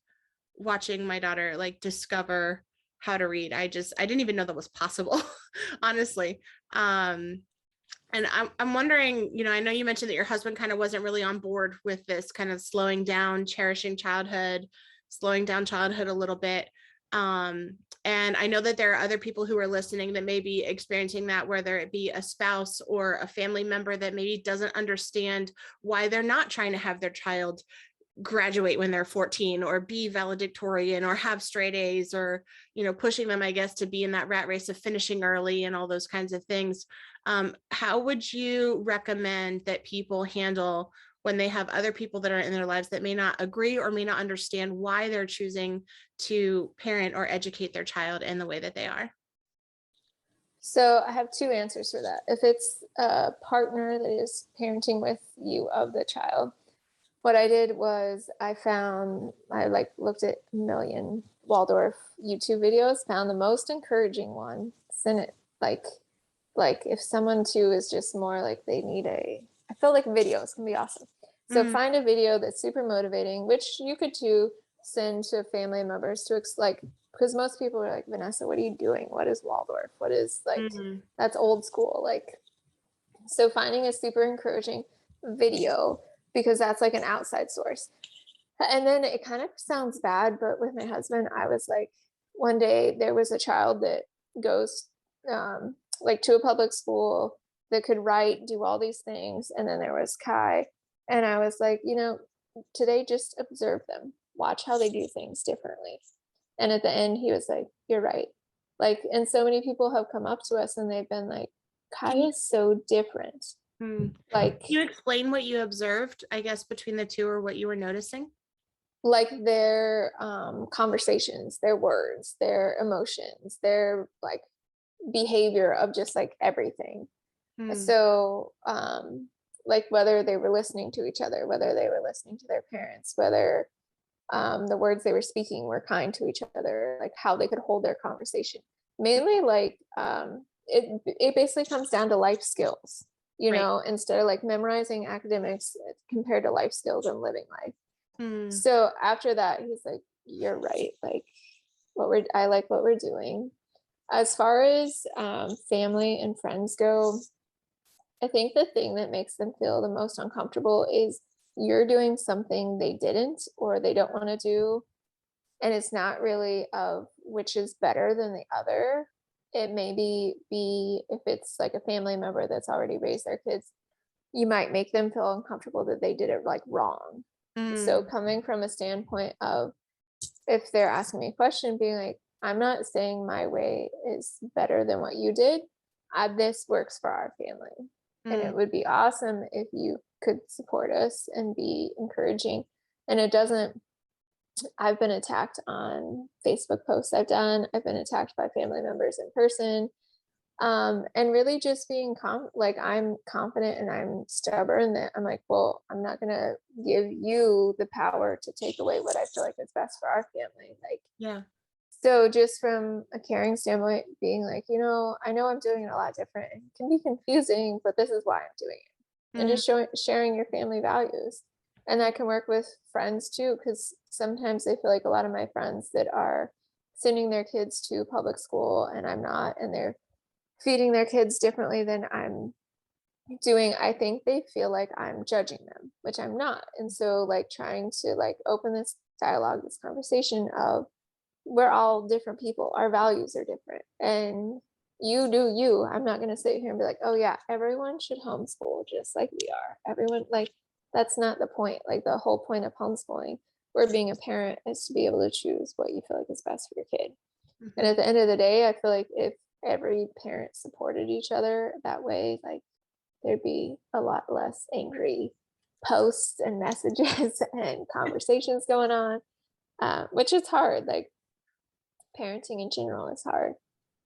watching my daughter like discover how to read. I didn't even know that was possible, honestly. And I'm wondering, I know you mentioned that your husband kind of wasn't really on board with this kind of slowing down, cherishing childhood, slowing down childhood a little bit. And I know that there are other people who are listening that may be experiencing that, whether it be a spouse or a family member that maybe doesn't understand why they're not trying to have their child graduate when they're 14 or be valedictorian or have straight A's, or pushing them, I guess, to be in that rat race of finishing early and all those kinds of things. How would you recommend that people handle when they have other people that are in their lives that may not agree or may not understand why they're choosing to parent or educate their child in the way that they are? So I have two answers for that. If it's a partner that is parenting with you of the child, what I did was I looked at a million Waldorf YouTube videos, found the most encouraging one, sent it like if someone too is just more like they need I feel like videos can be awesome. So find a video that's super motivating, which you could too send to family members to because most people are like, Vanessa, what are you doing? What is Waldorf? What is that's old school. Like, so finding a super encouraging video, because that's like an outside source. And then it kind of sounds bad, but with my husband, I was like, one day there was a child that goes to a public school that could write, do all these things. And then there was Kai. And I was like, today just observe them, watch how they do things differently. And at the end, he was like, you're right. Like, and so many people have come up to us and they've been like, Kai is so different. Like, can you explain what you observed, I guess, between the two, or what you were noticing? Like their conversations, their words, their emotions, their like behavior of just like everything. So like whether they were listening to each other, whether they were listening to their parents, whether the words they were speaking were kind to each other, like how they could hold their conversation. Mainly like it basically comes down to life skills, instead of like memorizing academics compared to life skills and living life. So after that, he's like, you're right. Like I like what we're doing. As far as family and friends go, I think the thing that makes them feel the most uncomfortable is you're doing something they didn't or they don't want to do. And it's not really of which is better than the other. It may be if it's like a family member that's already raised their kids, you might make them feel uncomfortable that they did it like wrong. So coming from a standpoint of, if they're asking me a question, being like, I'm not saying my way is better than what you did. This works for our family. And it would be awesome if you could support us and be encouraging. And I've been attacked on Facebook posts I've been attacked by family members in person. And really just being I'm confident and I'm stubborn that I'm like, well, I'm not gonna give you the power to take away what I feel like is best for our family. Like, yeah. So just from a caring standpoint, being like, I know I'm doing it a lot different. It can be confusing, but this is why I'm doing it. And just sharing your family values. And that can work with friends too, because sometimes they feel like a lot of my friends that are sending their kids to public school and I'm not, and they're feeding their kids differently than I'm doing, I think they feel like I'm judging them, which I'm not. And so like trying to like open this dialogue, this conversation of we're all different people. Our values are different. And you do you. I'm not going to sit here and be like, oh, yeah, everyone should homeschool just like we are. Everyone, like, that's not the point. Like, the whole point of homeschooling or being a parent is to be able to choose what you feel like is best for your kid. And at the end of the day, I feel like if every parent supported each other that way, like, there'd be a lot less angry posts and messages and conversations going on, which is hard. Like, parenting in general is hard.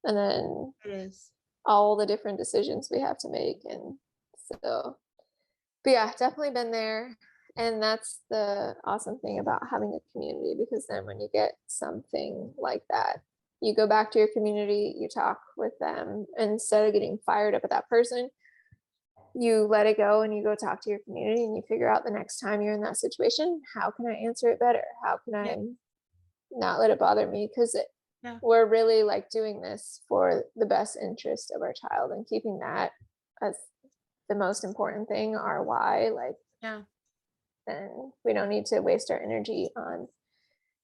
And then It is. all the different decisions we have to make. And so, but yeah, definitely been there. And that's the awesome thing about having a community, because then when you get something like that, you go back to your community, you talk with them, and instead of getting fired up at that person, you let it go and you go talk to your community and you figure out the next time you're in that situation, how can I answer it better? How can I not let it bother me? Because we're really like doing this for the best interest of our child and keeping that as the most important thing, our why. Like, then we don't need to waste our energy on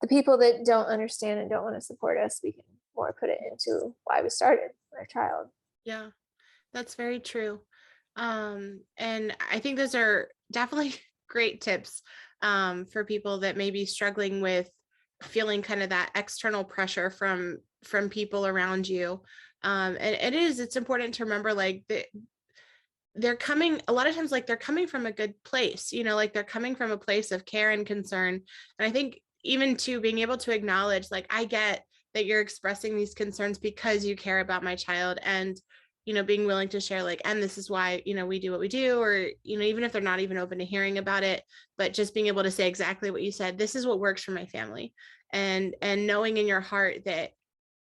the people that don't understand and don't want to support us. We can more put it into why we started our child. Yeah, that's very true. And I think those are definitely great tips for people that may be struggling with feeling kind of that external pressure from people around you. And it's important to remember, like, they're coming a lot of times, like, they're coming from a good place, like they're coming from a place of care and concern. And I think even to being able to acknowledge, like, I get that you're expressing these concerns because you care about my child, and being willing to share, like, and this is why we do what we do, or even if they're not even open to hearing about it, but just being able to say exactly what you said, this is what works for my family, and knowing in your heart that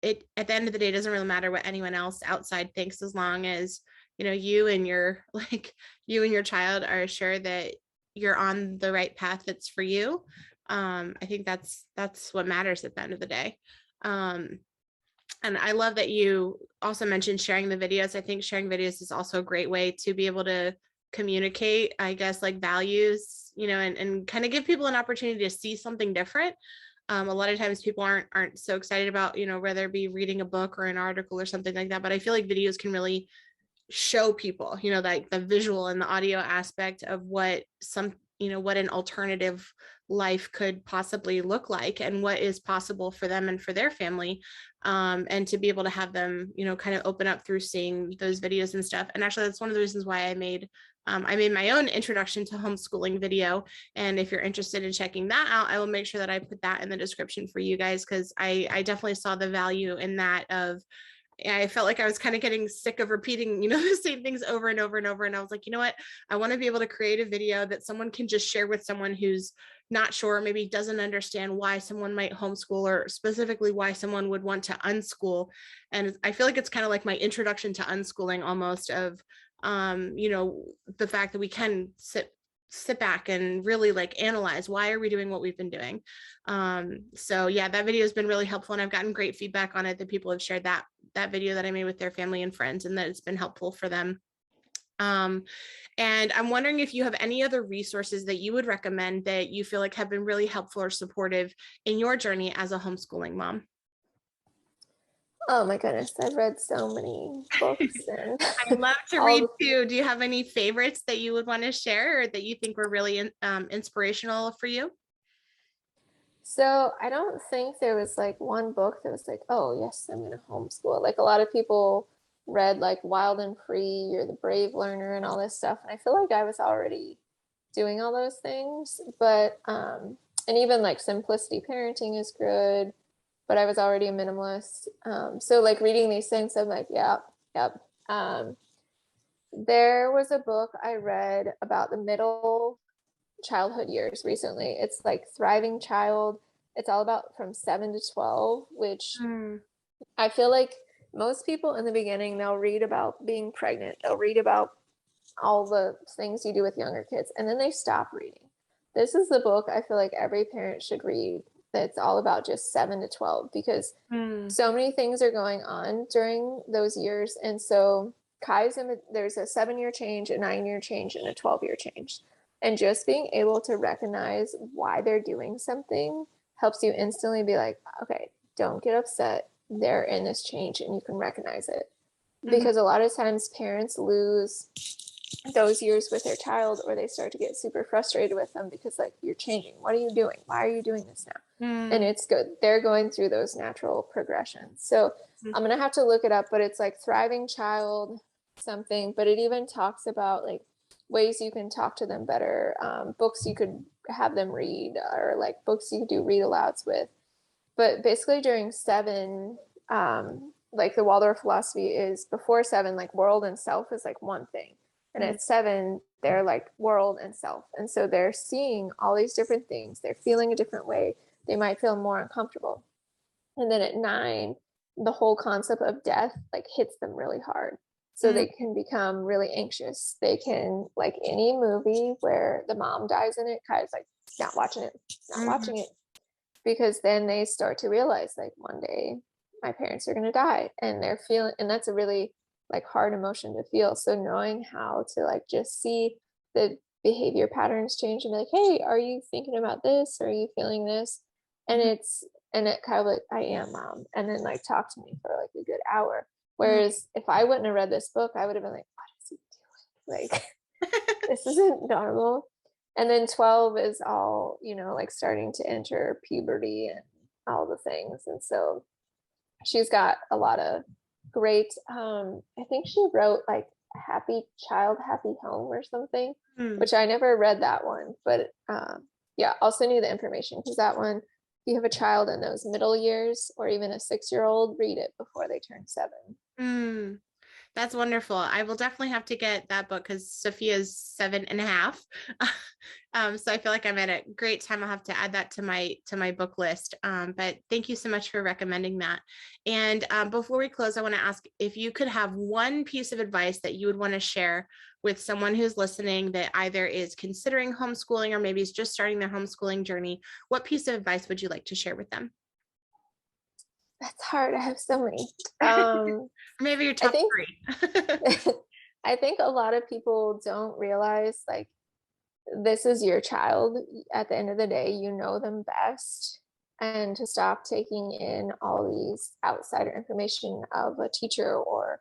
it, at the end of the day, doesn't really matter what anyone else outside thinks, as long as you and your child are sure that you're on the right path that's for you. I think that's what matters at the end of the day. And I love that you also mentioned sharing the videos. I think sharing videos is also a great way to be able to communicate, I guess, like, values, and kind of give people an opportunity to see something different. A lot of times people aren't so excited about, whether it be reading a book or an article or something like that. But I feel like videos can really show people, like the visual and the audio aspect of what what an alternative life could possibly look like, and what is possible for them and for their family. And to be able to have them, kind of open up through seeing those videos and stuff. And actually, that's one of the reasons why I made my own introduction to homeschooling video. And if you're interested in checking that out, I will make sure that I put that in the description for you guys, because I definitely saw the value in that. I felt like I was kind of getting sick of repeating, the same things over and over and over. And I was like, you know what? I want to be able to create a video that someone can just share with someone who's not sure, maybe doesn't understand why someone might homeschool, or specifically why someone would want to unschool. And I feel like it's kind of like my introduction to unschooling, almost, of, the fact that we can sit back and really, like, analyze, why are we doing what we've been doing. So yeah, that video has been really helpful, and I've gotten great feedback on it, that people have shared that video that I made with their family and friends, and that it's been helpful for them. And I'm wondering if you have any other resources that you would recommend that you feel like have been really helpful or supportive in your journey as a homeschooling mom. Oh my goodness, I've read so many books and I love to read too. Do you have any favorites that you would want to share, or that you think were really inspirational for you? So I don't think there was like one book that was like, oh yes, I'm gonna homeschool. Like, a lot of people read like Wild and Free, You're the Brave Learner, and all this stuff. And I feel like I was already doing all those things. But and even like Simplicity Parenting is good, but I was already a minimalist. So like reading these things, I'm like, yep. There was a book I read about the middle childhood years recently. It's like Thriving Child. It's all about from 7 to 12, which I feel like most people in the beginning, they'll read about being pregnant, they'll read about all the things you do with younger kids, and then they stop reading. This is the book I feel like every parent should read, that's all about just 7 to 12, because so many things are going on during those years. And so there's a 7-year change, a 9-year change, and a 12-year change. And just being able to recognize why they're doing something helps you instantly be like, okay, don't get upset. They're in this change and you can recognize it. Because a lot of times parents lose those years with their child, or they start to get super frustrated with them because like, you're changing. What are you doing? Why are you doing this now? And it's good. They're going through those natural progressions. So I'm going to have to look it up, but it's like thriving child something, but it even talks about like ways you can talk to them better, books you could have them read, or like books you could do read alouds with. But basically during 7, like the Waldorf philosophy is before 7, like world and self is like one thing. And at 7, they're like world and self. And so they're seeing all these different things. They're feeling a different way. They might feel more uncomfortable. And then at 9, the whole concept of death like hits them really hard. So they can become really anxious. They can, like any movie where the mom dies in it, Kai's like, not watching it, not watching it. Because then they start to realize like one day my parents are going to die, and they're feeling, and that's a really like hard emotion to feel. So knowing how to like just see the behavior patterns change and be like, hey, are you thinking about this? Are you feeling this? And it kind of like, I am, mom. And then like talk to me for like a good hour. Whereas if I wouldn't have read this book, I would have been like, what is he doing? Like, this isn't normal. And then 12 is all, you know, like starting to enter puberty and all the things. And so she's got a lot of great, I think she wrote like Happy Child, Happy Home or something, which I never read that one. But yeah, I'll send you the information, because that one, if you have a child in those middle years or even a 6-year-old, read it before they turn 7. That's wonderful. I will definitely have to get that book because Sophia's 7.5. So I feel like I'm at a great time. I'll have to add that to my book list. But thank you so much for recommending that. And before we close, I want to ask if you could have one piece of advice that you would want to share with someone who's listening that either is considering homeschooling or maybe is just starting their homeschooling journey. What piece of advice would you like to share with them? That's hard. I have so many. Maybe your top 3. I think a lot of people don't realize like this is your child. At the end of the day, you know them best. And to stop taking in all these outsider information of a teacher or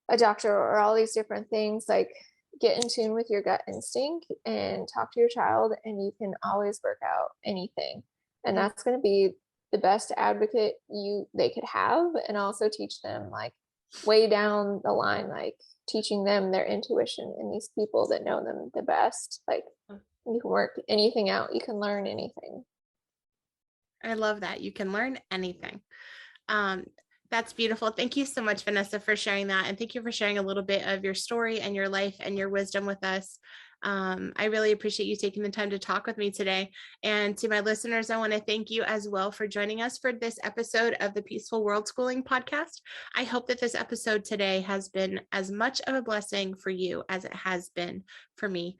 a doctor or all these different things, like get in tune with your gut instinct and talk to your child, and you can always work out anything. And that's going to be the best advocate they could have, and also teach them like way down the line, like teaching them their intuition and these people that know them the best. Like you can work anything out, you can learn anything. I love that. You can learn anything. That's beautiful. Thank you so much, Vanessa, for sharing that. And thank you for sharing a little bit of your story and your life and your wisdom with us. I really appreciate you taking the time to talk with me today. And to my listeners, I want to thank you as well for joining us for this episode of the Peaceful World Schooling podcast. I hope that this episode today has been as much of a blessing for you as it has been for me.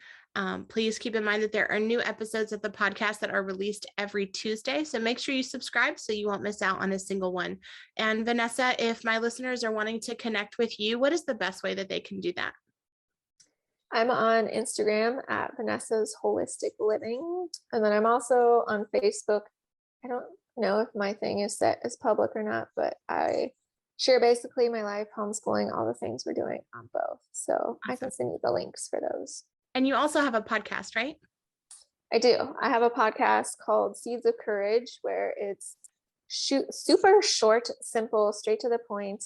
Please keep in mind that there are new episodes of the podcast that are released every Tuesday. So make sure you subscribe so you won't miss out on a single one. And Vanessa, if my listeners are wanting to connect with you, what is the best way that they can do that? I'm on Instagram at Vanessa's Holistic Living. And then I'm also on Facebook. I don't know if my thing is set as public or not, but I share basically my life, homeschooling, all the things we're doing on both. So awesome. I can send you the links for those. And you also have a podcast, right? I do. I have a podcast called Seeds of Courage, where it's super short, simple, straight to the point.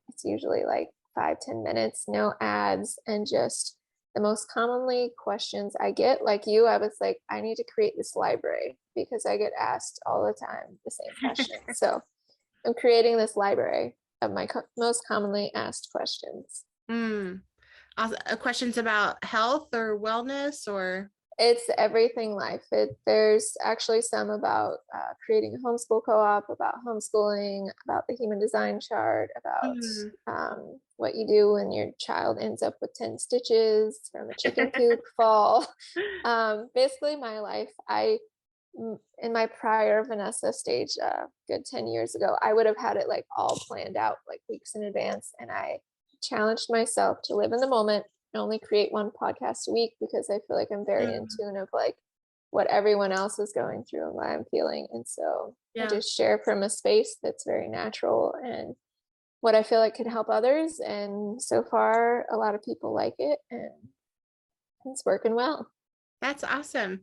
It's usually like 5-10 minutes, no ads, and just the most commonly questions I get. Like you, I was like, I need to create this library because I get asked all the time the same question. So I'm creating this library of my most commonly asked questions. Questions about health or wellness, or? It's everything life. There's actually some about creating a homeschool co-op, about homeschooling, about the human design chart, about what you do when your child ends up with 10 stitches from a chicken coop fall. Basically my life. In my prior Vanessa stage, good 10 years ago, I would have had it like all planned out like weeks in advance. And I challenged myself to live in the moment and only create one podcast a week, because I feel like I'm very in tune of like what everyone else is going through and what I'm feeling. And so I Yeah. just share from a space that's very natural and what I feel like could help others. And so far, a lot of people like it, and it's working well. That's awesome.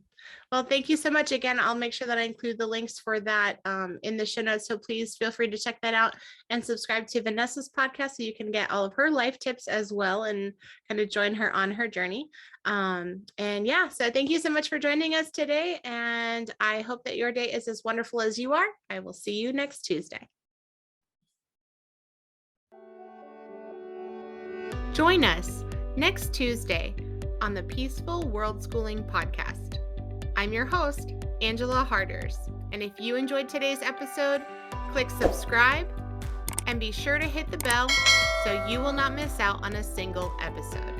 Well, thank you so much again. I'll make sure that I include the links for that in the show notes. So please feel free to check that out and subscribe to Vanessa's podcast so you can get all of her life tips as well and kind of join her on her journey. And yeah, so thank you so much for joining us today. And I hope that your day is as wonderful as you are. I will see you next Tuesday. Join us next Tuesday on the Peaceful World Schooling podcast. I'm your host, Angela Harders, and if you enjoyed today's episode, click subscribe and be sure to hit the bell so you will not miss out on a single episode.